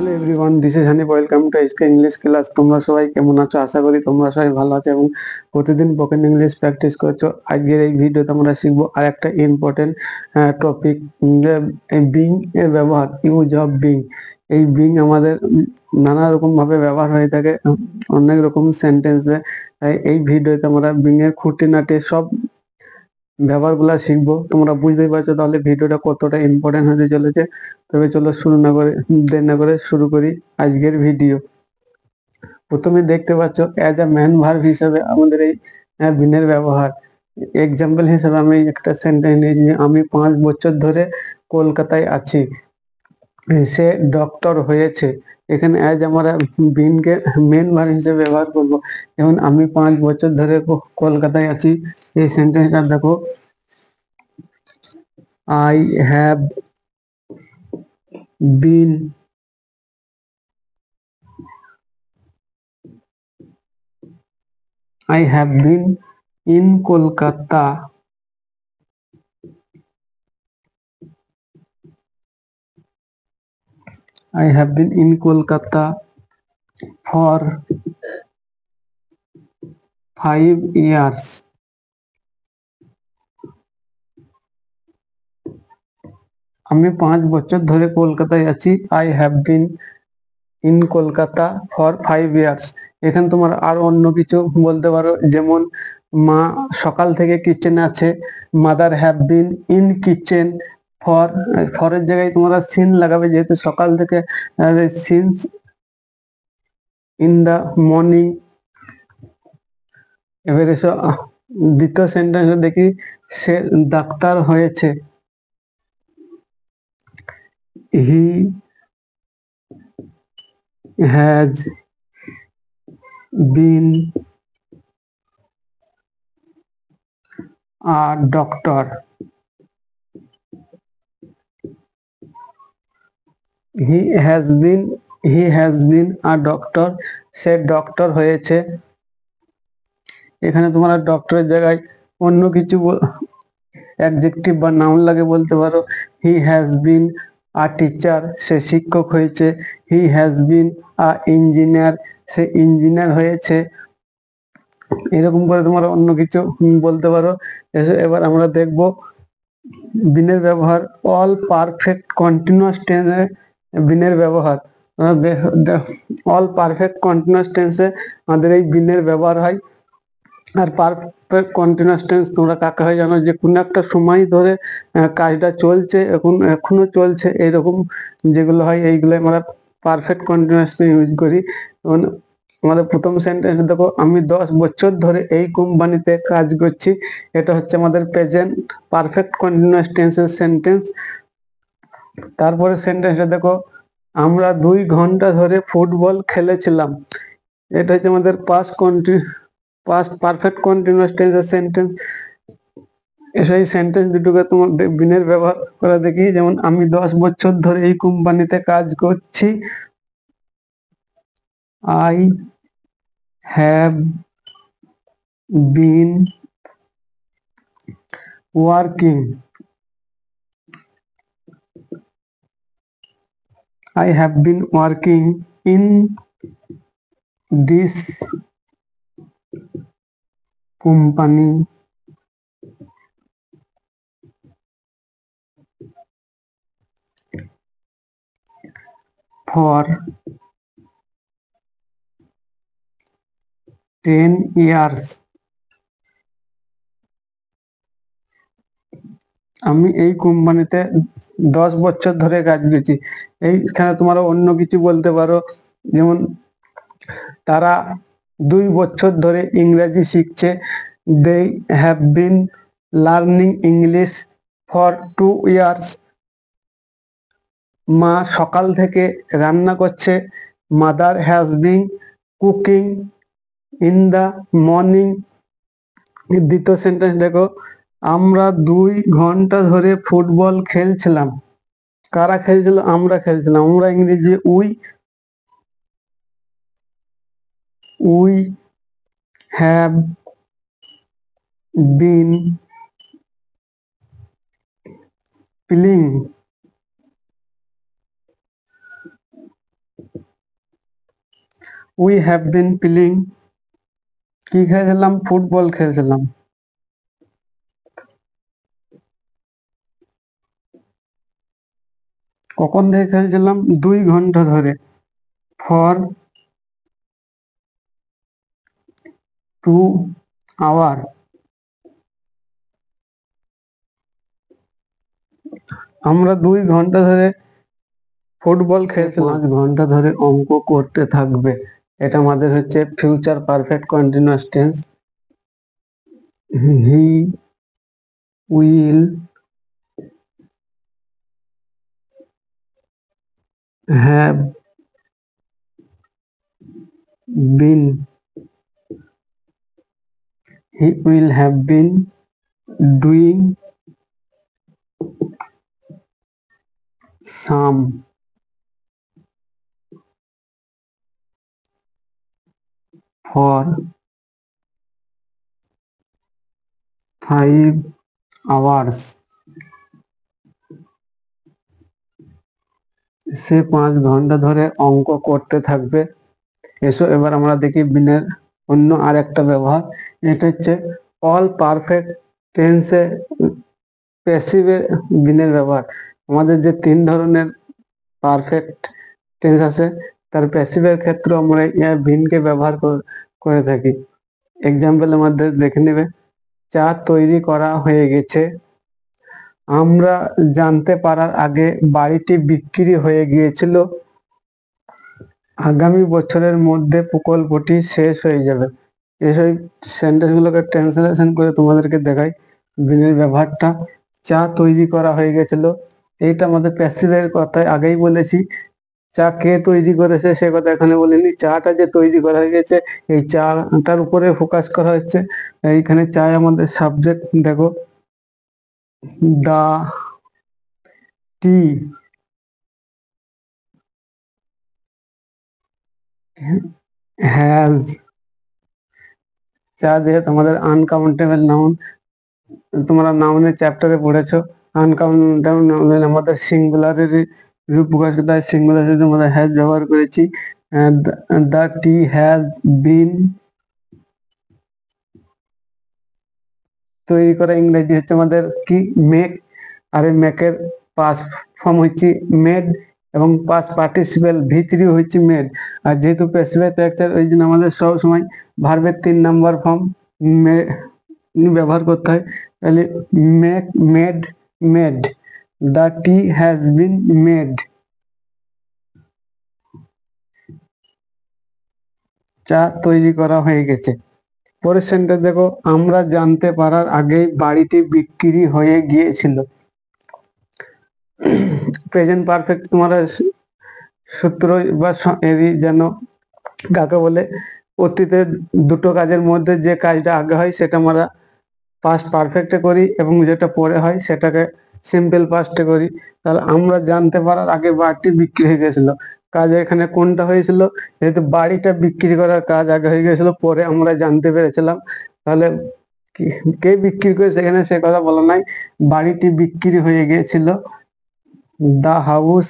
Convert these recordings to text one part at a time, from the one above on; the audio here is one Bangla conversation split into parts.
Hello everyone, this is Hanif. Welcome to SK English class. তোমরা সবাই কেমন আছো? আশা করি তোমরা সবাই ভালো আছো এবং প্রতিদিন স্পোকেন ইংলিশ প্র্যাকটিস করছো। আজকের এই ভিডিওতে আমরা শিখবো আর একটা ইম্পর্টেন্ট টপিক, বিং এর ব্যবহার, ইউজ অফ বিং। এই বিং আমাদের নানা রকম ভাবে ব্যবহার হয়ে থাকে অনেক রকম সেন্টেন্সে। এই ভিডিওতে আমরা বিং এর খুঁটিনাটি সব ব্যবহারগুলো শিখবো। তোমরা বুঝতেই পারছো তাহলে ভিডিওটা কতটা ইম্পর্টেন্ট হতে চলেছে। তবে চলো দেরি না করে শুরু করি আজকের ভিডিও। প্রথমে দেখতে পাচ্ছ অ্যাজ আ ম্যান ভার্ব হিসেবে আমাদের এই বিনের ব্যবহার। এক্সাম্পল হিসেবে আমি একটা সেন্টেন্স নিয়েছি, আমি 5 বছর ধরে কলকাতায় আছি। সে ডক্টর হয়েছে। এখানে অ্যাজ আমরা বিনকে মেন ভার্ব হিসেবে ব্যবহার করবো। যেমন আমি 5 বছর ধরে কলকাতায় আছি। এই সেন্টেন্সটা দেখো, I have been in Kolkata for 5 years. আমি 5 বছর ধরে কলকাতায় আছি। I have been in Kolkata for 5 years. এখানে তোমার আর অন্য কিছু বলতে পারো, যেমন মা সকাল থেকে কিচেনে আছে। Mother have been in kitchen ফরের জায়গায় তোমরা সিন লাগাবে, যেহেতু সকাল থেকে সিন্স ইন দা মর্নিং। এবার এসো দ্বিতীয় সেন্টেন্স দেখি, সে ডাক্তার হয়েছে। He has been a doctor. He has been a doctor. Say doctor হয়েছে। এখানে তোমরা ডক্টরের জায়গায় অন্য কিছু অ্যাডজেক্টিভ বা নাউন লাগে বলতে পারো। He has been a teacher. সে শিক্ষক হয়েছে। He has been a engineer. Say engineer হয়েছে। এরকম করে তোমরা অন্য কিছু বলতে পারো। এবার আমরা দেখব বিনের ব্যবহার। অল পারফেক্ট কন্টিনিউয়াস টেন্সে বিনের ব্যবহার। অল পারফেক্ট কন্টিনিউয়াস টেন্সে আমাদের এই বিনের ব্যবহার হয়। আর পারফেক্ট কন্টিনিউয়াস টেন্স তোমরা কাকে হয় জানো? যে কোনো একটা সময় ধরে কাজটা চলছে, এখনো চলছে, এরকম যেগুলো হয় এইগুলো আমরা পারফেক্ট কন্টিনিউয়াস ইউজ করি। যেমন আমাদের প্রথম সেন্টেন্স দেখো, আমি 10 বছর ধরে এই কোম্পানিতে কাজ করছি। এটা হচ্ছে আমাদের প্রেজেন্ট পারফেক্ট কন্টিনিউয়াস টেন্সের সেন্টেন্স। তারপরে সেন্টেন্সটা দেখো, আমরা 2 ঘন্টা ধরে ফুটবল খেলেছিলাম। এটা হচ্ছে আমাদের পাস্ট পারফেক্ট কন্টিনিউয়াস টেন্সের সেন্টেন্স। সেই সেন্টেন্স দুটোকে তোমার বিনের ব্যবহার করে দেখি। যেমন আমি 10 বছর ধরে এই কোম্পানিতে কাজ করছি। I have been working in this company for 10 years. আমি এই কোম্পানিতে 10 বছর ধরে কাজ করছি। এইখানে তোমরা অন্য কিছু বলতে পারো, যেমন তারা 2 বছর ধরে ইংরেজি শিখছে। They have been learning English for 2 years. মা সকাল থেকে রান্না করছে। Mother has been cooking in the morning. দ্বিতীয় সেন্টেন্স দেখো, আমরা 2 ঘন্টা ধরে ফুটবল খেলছিলাম। কারা খেলছিল? আমরা খেলছিলাম। আমরা ইংরেজি we have been playing we have been playing, কি খেলছিলাম? ফুটবল খেলছিলাম। কখন থেকে খেলছিলাম? 2 ঘন্টা ধরে। ফর 2 আওয়ার, আমরা 2 ঘন্টা ধরে ফুটবল খেলছিলাম। 5 ঘন্টা ধরে অঙ্ক করতে থাকবে, এটা আমাদের হচ্ছে future perfect continuous tense. He will have been, he will have been doing some for 5 hours, সে 5 ঘন্টা ধরে অঙ্ক করতে থাকবে। এসো এবার আমরা দেখি বিনের অন্য আর একটা ব্যবহার। এটা হচ্ছে অল পারফেক্ট টেন্সে প্যাসিভে বিনের ব্যবহার। আমাদের যে 3 ধরনের পারফেক্ট টেন্স আছে, তার প্যাসিভের ক্ষেত্রে আমরা বিনকে ব্যবহার করে থাকি। এক্সাম্পল আমাদের দেখে নেবে, চা তৈরি করা হয়ে গেছে। আমরা জানতে পারার আগে বাড়িটি বিক্রি হয়ে গিয়েছিল। আগামী বছরের মধ্যে প্রকল্পটি শেষ হয়ে যাবে। এইসব সেন্টেন্সগুলোকে ট্রান্সলেশন করে তোমাদেরকে দেখাই বিনের ব্যবহারটা। চা তৈরি করা হয়ে গেছিল, এইটা আমাদের প্যাসিভের কথায় আগেই বলেছি। চা কে তৈরি করেছে সে কথা এখানে বলিনি, চাটা যে তৈরি করা হয়ে গেছে এই চাটার উপরে ফোকাস করা হচ্ছে। এইখানে চা আমাদের সাবজেক্ট, দেখো দা টি হ্যাজ, চা যেহেতু আমাদের আনকাউন্টেবল নাউন, তোমরা নাউনের চ্যাপ্টারে পড়েছো, আনকাউন্টেবল নাউন আমাদের সিঙ্গুলারের রূপ প্রকাশ করতে হয়, সিঙ্গুলারে আমরা হ্যাজ ব্যবহার করেছি। দ্য টি হ্যাজ বিন তৈরি করা ইংরেজি হচ্ছে আমাদের কি? মেক। আর এই মেকের পাস্ট ফর্ম হচ্ছে মেড এবং পাস্ট পার্টিসিপেল V3 হচ্ছে মেড। আর যেহেতু প্যাসিভ স্ট্রাকচার, ওই জন্য আমাদের সব সময় ভার্বের 3 নম্বর ফর্ম ব্যবহার করতে হয়। তাহলে make, made, made. The T has been made, চা তৈরি করা হয়ে গেছে। পরের সেন্টেন্স দেখো, আমরা জানতে পারার আগেই বাড়িটি বিক্রি হয়ে গিয়েছিল। প্রেজেন্ট পারফেক্ট তোমরা সূত্র বা এরই যেন কাকে বলে, অতীতের দুটো কাজের মধ্যে যে কাজটা আগে হয় সেটা আমরা পাস্ট পারফেক্টে করি এবং যেটা পরে হয় সেটাকে সিম্পল পাস্টে করি। তাহলে আমরা জানতে পারার আগে বাড়িটি বিক্রি হয়ে গেছিল, কাজ এখানে কোনটা হয়েছিল? যেহেতু বাড়িটা বিক্রি করার কাজ আগে হয়ে গেছিল, পরে আমরা জানতে পেরেছিলাম। তাহলে কে বিক্রি করে সেখানে সে কথা বলা নাই, বাড়িটি বিক্রি হয়ে গিয়েছিল। দ্য হাউস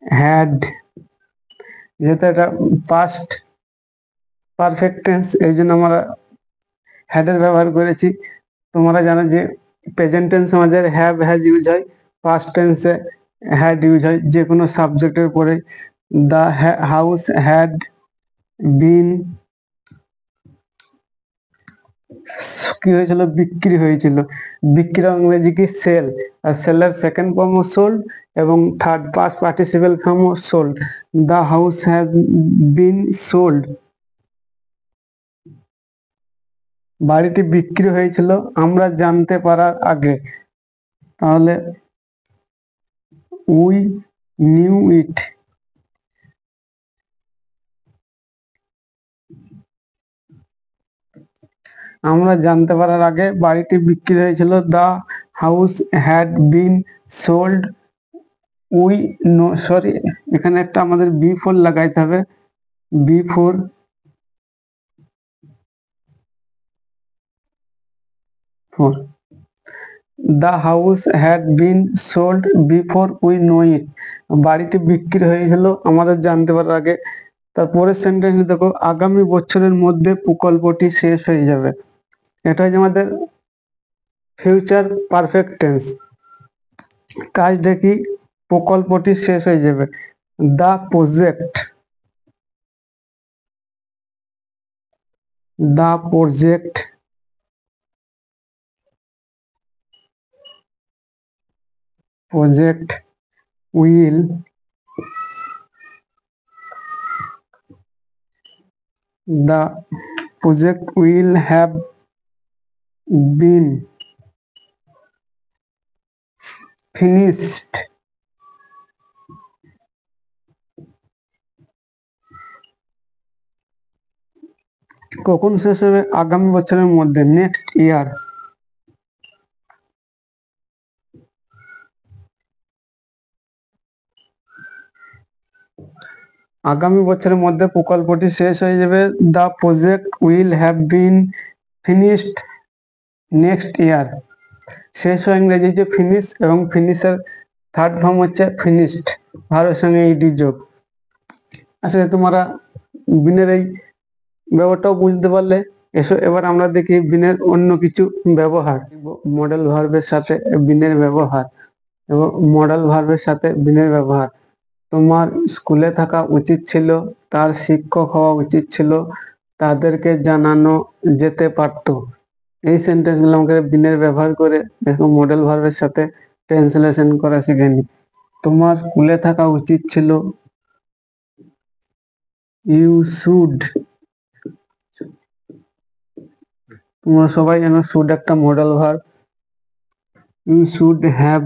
হ্যাড, যেহেতু এটা পাস্ট পারফেক্ট টেন্স এই জন্য আমরা হ্যাডের ব্যবহার করেছি। তোমরা জানো যে প্রেজেন্ট টেন্স আমাদের হ্যাভ হ্যাজ ইউজ হয়, পাস্ট টেন্সে হ্যাড ইউজ হয় যে কোনো সাবজেক্টের পরে। দ্য হাউস হ্যাড বিন কি হয়েছিল? বিক্রি হয়েছিল। বিক্রি ইংরেজি কি? সেল। আর সেলের সেকেন্ড ফর্ম সোল্ড এবং third past participle form sold. The house has been sold, বাড়িটি বিক্রি হয়েছিল আমরা জানতে পারার আগে। তাহলে উই নিউ ইট, আমরা জানতে পারার আগে বাড়িটি বিক্রি হয়েছিল। The house had been sold we know, sorry এখানে একটা আমাদের B4 লাগাইতে হবে, B4 4। The house had been sold before we know it, বাড়িটি বিক্রি হয়েছিল আমাদের জানতে পারার আগে। তারপরের সেন্টেন্স দেখো, আগামী বছরের মধ্যে প্রকল্পটি শেষ হয়ে যাবে। এটা হচ্ছে আমাদের ফিউচার পারফেক্ট টেন্স। কাজটা কি? প্রকল্পটি শেষ হয়ে যাবে। The project, the project project will the project will have been finished কখন শেষ হবে? আগামী বছরের মধ্যে, নেক্সট ইয়ার। আগামী বছরের মধ্যে প্রকল্পটি শেষ হয়ে যাবে। The project will have been finished next year. শেষ হয় ইংরেজি যে ফিনিশ, এবং ফিনিশের থার্ড ফর্ম হচ্ছে ফিনিশড, ভার্বের সঙ্গে ইডি যোগ। আসলে তোমরা বিনের এই ব্যবহারটাও বুঝতে পারলে। এসো এবার আমরা দেখি বিনের অন্য কিছু ব্যবহার। মডেল ভার্বের সাথে বিনের ব্যবহার এবং মডেল ভার্বের সাথে বিনের ব্যবহার। তোমার স্কুলে থাকা উচিত ছিল, তার শিক্ষক হওয়া উচিত ছিল, তাদেরকে জানানো যেতে পারতো। এই সেন্টেন্সগুলো আমাকে বিনের ব্যবহার করে এরকম মডেল ভার্বের সাথে ট্রান্সলেশন করা শিখে নি। তোমার স্কুলে থাকা উচিত ছিল, ইউ শুড। তোমরা সবাই জানো শুড একটা model verb. You should have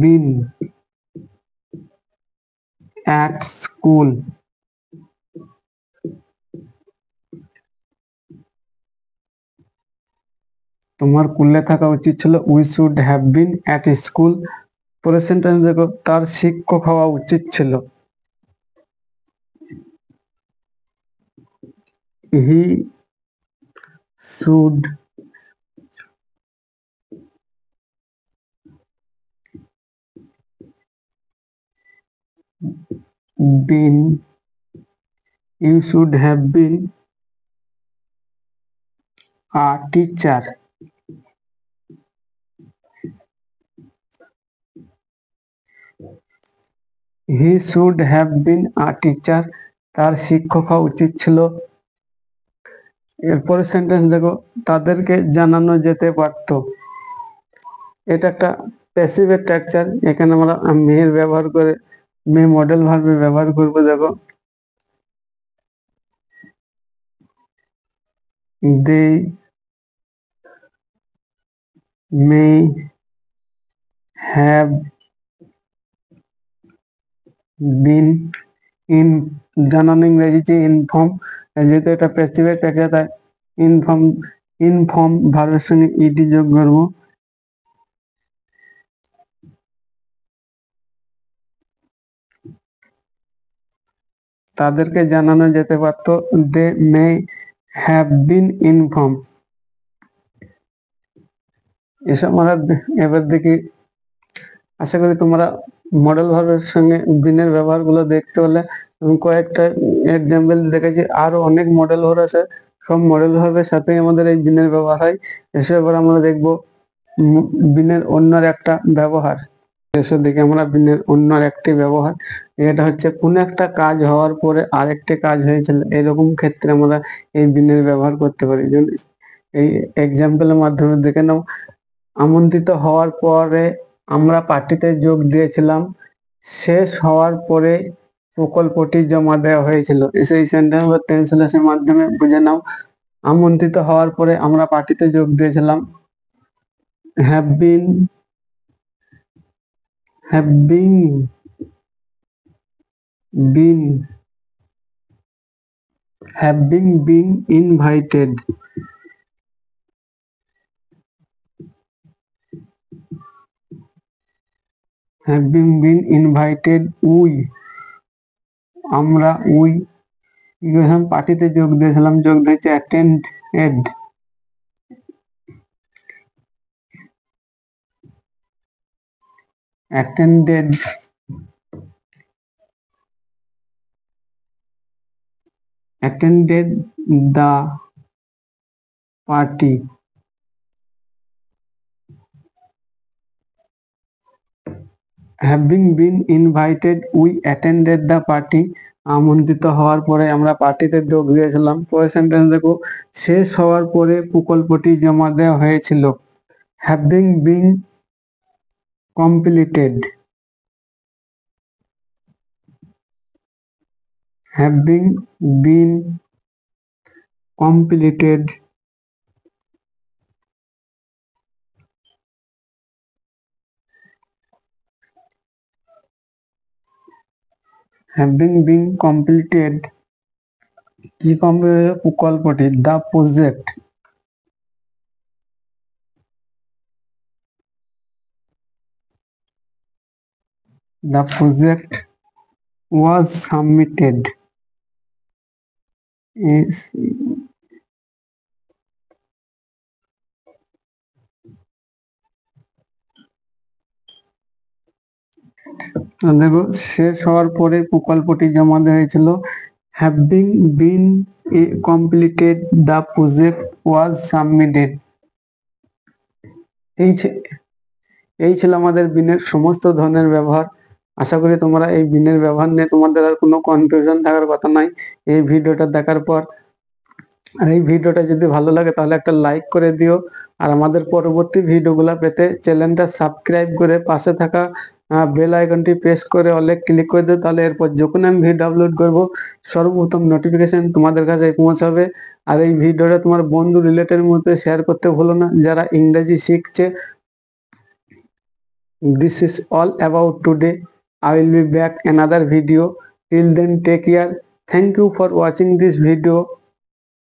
been at school. তোমার স্কুলে থাকা উচিত ছিল, we should have been at school. পরের সেন্টেন্স দেখো, তার শিক্ষক হওয়া উচিত ছিল, he should been, you should have been a teacher. He should have been a teacher, তার শিক্ষক হওয়া উচিত ছিল। এরপরের সেন্টেন্স দেখো, তাদেরকে জানানো যেতে পারতো। এটা একটা প্যাসিভ স্ট্রাকচার। এখানে আমরা মেয়ের ব্যবহার করে মে মডেল ভার্বে ব্যবহার করব। দেখো, দে মে হ্যাভ বিন ইন, জানানো ইংরেজি যে ইনফর্ম, যেহেতু এটা প্যাসিভ স্ট্রাকচার তাই ইনফর্ম ভার্বের সঙ্গে ইডি যোগ করবো। তাদেরকে জানানো যেতে পারতো, দে মে হ্যাভ বিন ইনফর্ম। এসব আমরা এবার দেখি। আশা করি তোমরা মডেল ভার্বের সঙ্গে বিনের ব্যবহার গুলো দেখতে হলে কয়েকটা এক্সাম্পল দেখেছি, আরো অনেক মডেল ভার্ব আছে। সব মডেল ভার্বের সাথে আমাদের এই বিনের ব্যবহার হয়। এসে এবার আমরা দেখবো বিনের অন্য একটা ব্যবহার। এসে দেখি আমরা বিনের অন্য একটি ব্যবহার। এটা হচ্ছে কোন একটা কাজ হওয়ার পরে আরেকটি কাজ হয়েছিল, এরকম ক্ষেত্রে আমরা এই বিনের ব্যবহার করতে পারি। এই এক্সাম্পলের মাধ্যমে দেখে নাও। আমন্ত্রিত হওয়ার পরে আমরা পার্টিতে যোগ দিয়েছিলাম, শেষ হওয়ার পরে প্রকল্পটি জমা দেওয়া হয়েছিল। সেই সেন্টেন্স বা ট্রান্সলেশনের মাধ্যমে বুঝে নাও। আমন্ত্রিত হওয়ার পরে আমরা পার্টিতে যোগ দিয়েছিলাম, have been invited. Having been invited, আমরা পার্টিতে যোগ দিয়েছিলাম, যোগ দিয়েছে attended. attended the party. Having been invited, we attended the party. আমন্ত্রিত হওয়ার পরে আমরা পার্টিতে যোগ দিয়েছিলাম। পরের সেন্টেন্স দেখো, শেষ হওয়ার পরে প্রকল্পটি জমা দেওয়া হয়েছিল। Having been completed, having been completed, having been completed, কি কমপ্লিট? প্রকল্পটি, the project, the project was submitted. দেখো, শেষ হওয়ার পরে প্রকল্পটি জমা দেওয়া হয়েছিল। Having been completed, the project was submitted. এই ছিল আমাদের বিনের সমস্ত ধরনের ব্যবহার। আশা করি তোমরা এই বিনের ব্যবহার নিয়ে তোমাদের আর কোনো কনফিউশন থাকার কথা নাই এই ভিডিওটা দেখার পর। আর এই ভিডিওটা যদি ভালো লাগে তাহলে একটা লাইক করে দিও। আর আমাদের পরবর্তী ভিডিওগুলো পেতে চ্যানেলটা সাবস্ক্রাইব করে পাশে থাকা বেল আইকনটি প্রেস করে অলে ক্লিক করে দিও। তাহলে এরপর যখন আমি ভিডিও আপলোড করব সর্বপ্রথম নোটিফিকেশন তোমাদের কাছে পৌঁছাবে। আর এই ভিডিওটা তোমার বন্ধু রিলেটেড মধ্যে শেয়ার করতে ভুলো না যারা ইংরেজি শিখছে। This is all about today. I will be back another video. Till then, take care. Thank you for watching this video.